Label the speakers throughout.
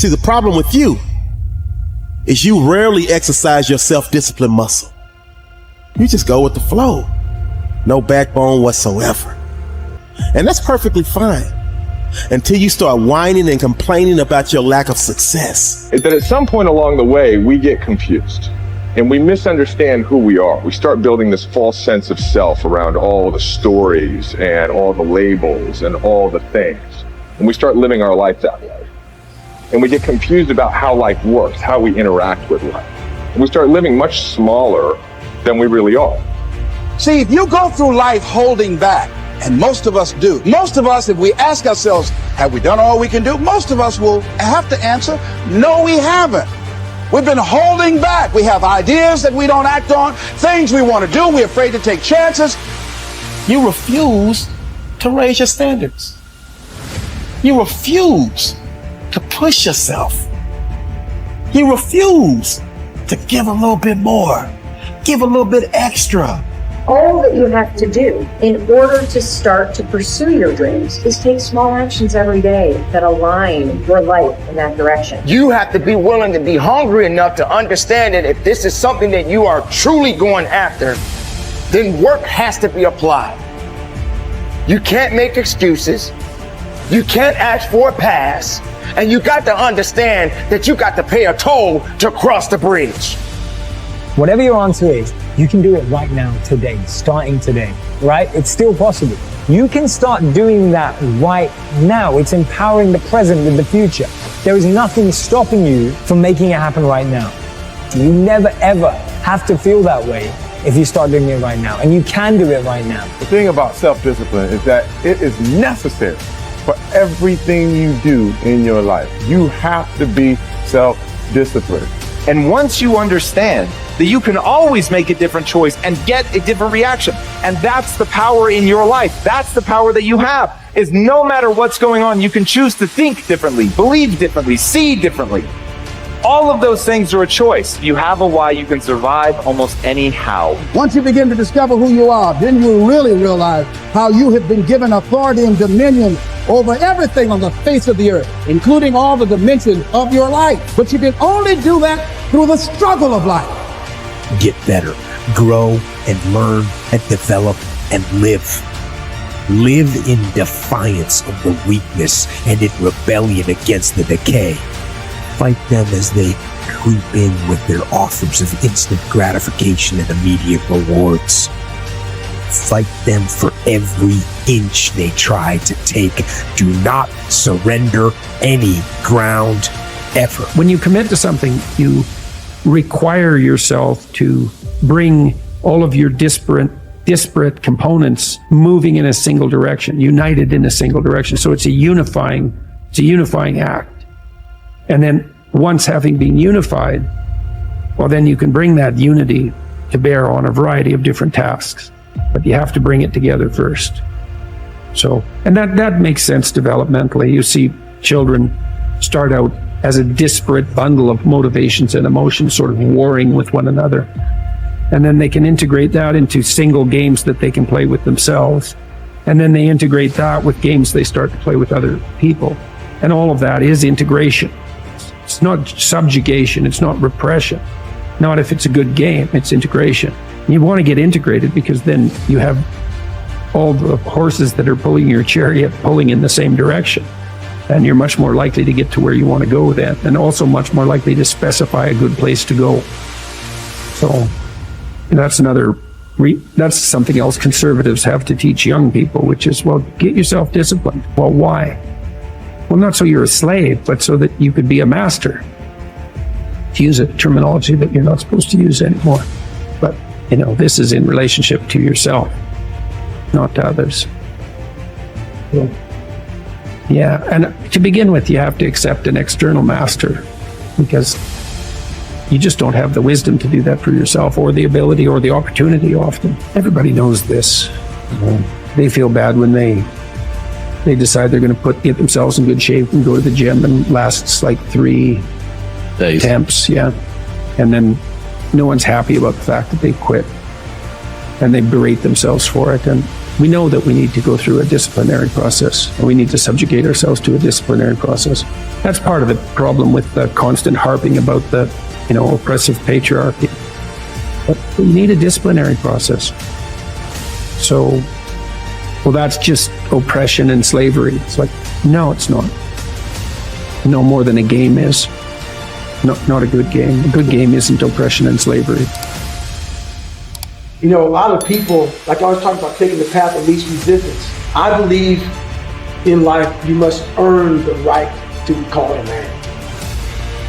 Speaker 1: See, the problem with you is you rarely exercise your self-discipline muscle. You just go with the flow. No backbone whatsoever. And that's perfectly fine until you start whining and complaining about your lack of success.
Speaker 2: That at some point along the way, we get confused and we misunderstand who we are. We start building this false sense of self around all the stories and all the labels and all the things. And we start living our life that way. And we get confused about how life works, how we interact with life. And we start living much smaller than we really are.
Speaker 3: See, if you go through life holding back, and most of us do, most of us, if we ask ourselves, have we done all we can do? Most of us will have to answer, no, we haven't. We've been holding back. We have ideas that we don't act on, things we want to do. We're afraid to take chances.
Speaker 1: You refuse to raise your standards. You refuse to push yourself. You refuse to give a little bit more, give a little bit extra.
Speaker 4: All that you have to do in order to start to pursue your dreams is take small actions every day that align your life in that direction.
Speaker 5: You have to be willing to be hungry enough to understand that if this is something that you are truly going after, then work has to be applied. You can't make excuses. You can't ask for a pass. And you got to understand that you got to pay a toll to cross the bridge.
Speaker 6: Whatever your answer is, you can do it right now, today, starting today, right? It's still possible. You can start doing that right now. It's empowering the present with the future. There is nothing stopping you from making it happen right now. You never, ever have to feel that way if you start doing it right now. And you can do it right now.
Speaker 2: The thing about self-discipline is that it is necessary for everything you do in your life. You have to be self-disciplined.
Speaker 7: And once you understand that you can always make a different choice and get a different reaction, and that's the power in your life. That's the power that you have, is no matter what's going on, you can choose to think differently, believe differently, see differently. All of those things are a choice. If you have a why, you can survive almost any how.
Speaker 3: Once you begin to discover who you are, then you really realize how you have been given authority and dominion over everything on the face of the earth, including all the dimensions of your life. But you can only do that through the struggle of life.
Speaker 8: Get better, grow and learn and develop and live. Live in defiance of the weakness and in rebellion against the decay. Fight them as they creep in with their offers of instant gratification and immediate rewards. Fight them for every inch they try to take. Do not surrender any ground ever.
Speaker 9: When you commit to something, you require yourself to bring all of your disparate components moving in a single direction, united in a single direction. So it's a unifying act. And then once having been unified, well, then you can bring that unity to bear on a variety of different tasks. But you have to bring it together first. So, and that makes sense developmentally. You see children start out as a disparate bundle of motivations and emotions sort of warring with one another. And then they can integrate that into single games that they can play with themselves. And then they integrate that with games they start to play with other people. And all of that is integration. It's not subjugation, it's not repression. Not if it's a good game, it's integration. You want to get integrated because then you have all the horses that are pulling your chariot pulling in the same direction. And you're much more likely to get to where you want to go then, and also much more likely to specify a good place to go. So that's that's something else conservatives have to teach young people, which is, well, get yourself disciplined. Well, why? Well, not so you're a slave, but so that you could be a master. To use a terminology that you're not supposed to use anymore. But, this is in relationship to yourself, not to others. Yeah, and to begin with, you have to accept an external master because you just don't have the wisdom to do that for yourself, or the ability or the opportunity often. Everybody knows this. They feel bad when they decide they're going to get themselves in good shape and go to the gym, and lasts like 3 days. Attempts, yeah. And then no one's happy about the fact that they quit, and they berate themselves for it. And We know that we need to go through a disciplinary process, and we need to subjugate ourselves to a disciplinary process. That's part of the problem with the constant harping about the, oppressive patriarchy. But we need a disciplinary process. So, well, that's just oppression and slavery. It's like, no, it's not. No more than a game is. Not a good game. A good game isn't oppression and slavery.
Speaker 10: A lot of people, like I was talking about, taking the path of least resistance. I believe in life you must earn the right to be called a man.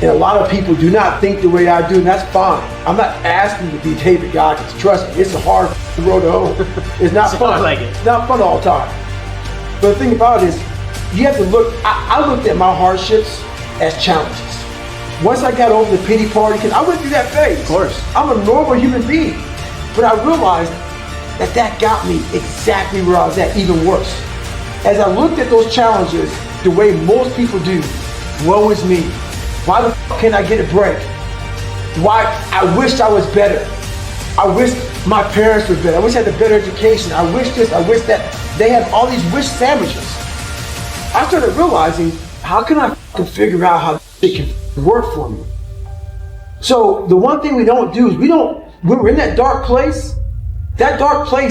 Speaker 10: And a lot of people do not think the way I do, and that's fine. I'm not asking you to be David Goggins. Trust me, it's a hard road to hoe. It's not fun. It's not fun all the time. But the thing about it is, you have to look, I looked at my hardships as challenges. Once I got over the pity party, because I went through that phase. Of course. I'm a normal human being. But I realized that got me exactly where I was at, even worse. As I looked at those challenges the way most people do, woe is me. Why the fuck can't I get a break? Why? I wished I was better. I wish my parents were better. I wish I had a better education. I wish this, I wish that. They have all these wish sandwiches. I started realizing, how can I figure out how it can work for me? So the one thing we don't do is when we're in that dark place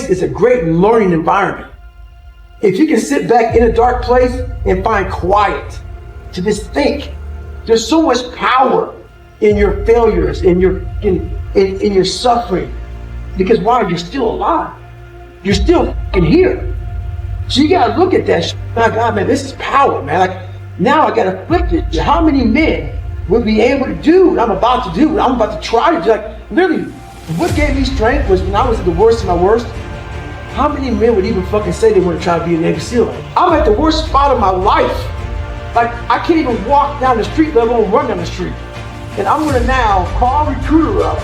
Speaker 10: is a great learning environment. If you can sit back in a dark place and find quiet to just think, there's so much power in your failures, in your suffering. Because why? You're still alive. You're still here. So you gotta look at that shit. My God, man, this is power, man. Like, now I gotta flip it. How many men would be able to do what I'm about to do, what I'm about to try to do? Like, literally, what gave me strength was when I was at the worst of my worst. How many men would even fucking say they want to try to be a Navy SEAL? I'm at the worst spot of my life. Like, I can't even walk down the street, let alone run down the street. And I'm gonna now call a recruiter up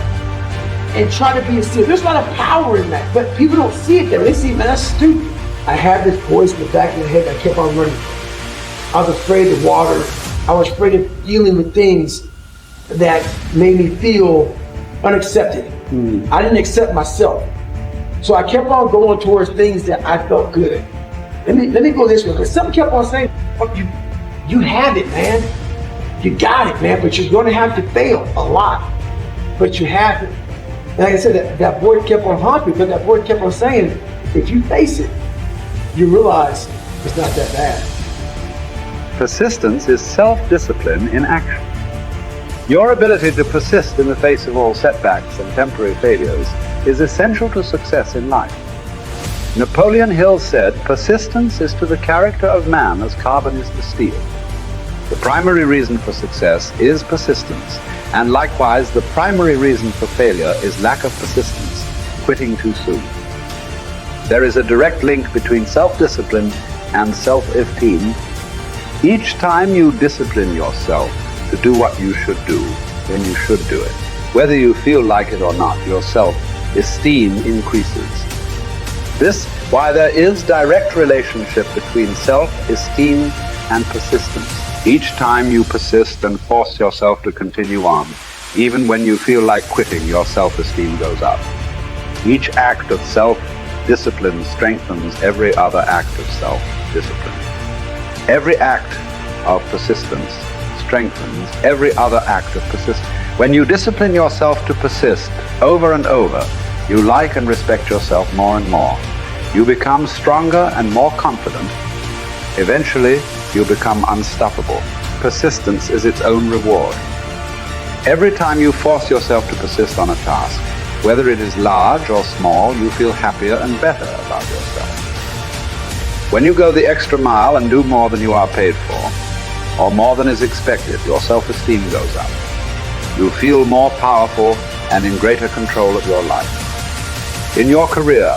Speaker 10: and try to be a SEAL. There's a lot of power in that, but people don't see it there. They see, man, that's stupid. I had this voice in the back of my head that kept on running. I was afraid of water. I was afraid of dealing with things that made me feel unaccepted. I didn't accept myself. So I kept on going towards things that I felt good. Let me go this way, because something kept on saying, fuck you. You have it, man. You got it, man, but you're gonna have to fail a lot. But you have it. And like I said, that voice kept on haunting me, but that voice kept on saying, if you face it, you realize it's not that bad.
Speaker 11: Persistence is self-discipline in action. Your ability to persist in the face of all setbacks and temporary failures is essential to success in life. Napoleon Hill said, persistence is to the character of man as carbon is to steel. The primary reason for success is persistence, and likewise the primary reason for failure is lack of persistence, quitting too soon. There is a direct link between self-discipline and self-esteem. Each time you discipline yourself to do what you should do, then you should do it. Whether you feel like it or not, your self-esteem increases. This, why there is direct relationship between self-esteem and persistence. Each time you persist and force yourself to continue on, even when you feel like quitting, your self-esteem goes up. Each act of self-discipline strengthens every other act of self-discipline. Every act of persistence strengthens every other act of persistence. When you discipline yourself to persist over and over, you like and respect yourself more and more. You become stronger and more confident. Eventually, you become unstoppable. Persistence is its own reward. Every time you force yourself to persist on a task, whether it is large or small, you feel happier and better about yourself. When you go the extra mile and do more than you are paid for, or more than is expected, your self-esteem goes up. You feel more powerful and in greater control of your life. In your career,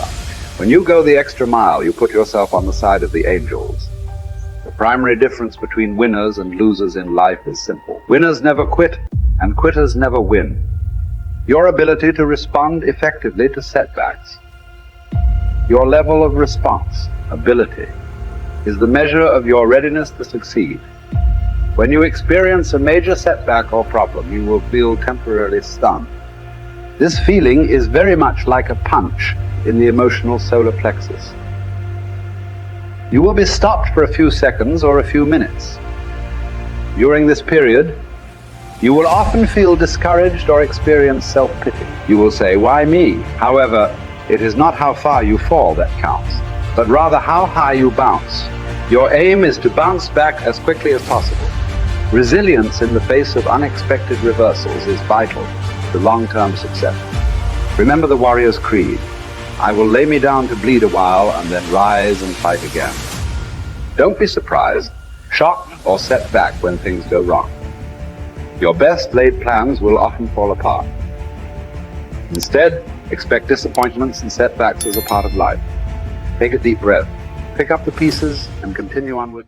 Speaker 11: when you go the extra mile, you put yourself on the side of the angels. The primary difference between winners and losers in life is simple. Winners never quit, and quitters never win. Your ability to respond effectively to setbacks, your level of response, ability, is the measure of your readiness to succeed. When you experience a major setback or problem, you will feel temporarily stunned. This feeling is very much like a punch in the emotional solar plexus. You will be stopped for a few seconds or a few minutes. During this period, you will often feel discouraged or experience self-pity. You will say, "Why me?" However, it is not how far you fall that counts, but rather how high you bounce. Your aim is to bounce back as quickly as possible. Resilience in the face of unexpected reversals is vital to long-term success. Remember the warrior's creed: I will lay me down to bleed a while and then rise and fight again. Don't be surprised, shocked, or set back when things go wrong. Your best laid plans will often fall apart. Instead, expect disappointments and setbacks as a part of life. Take a deep breath, pick up the pieces, and continue onward.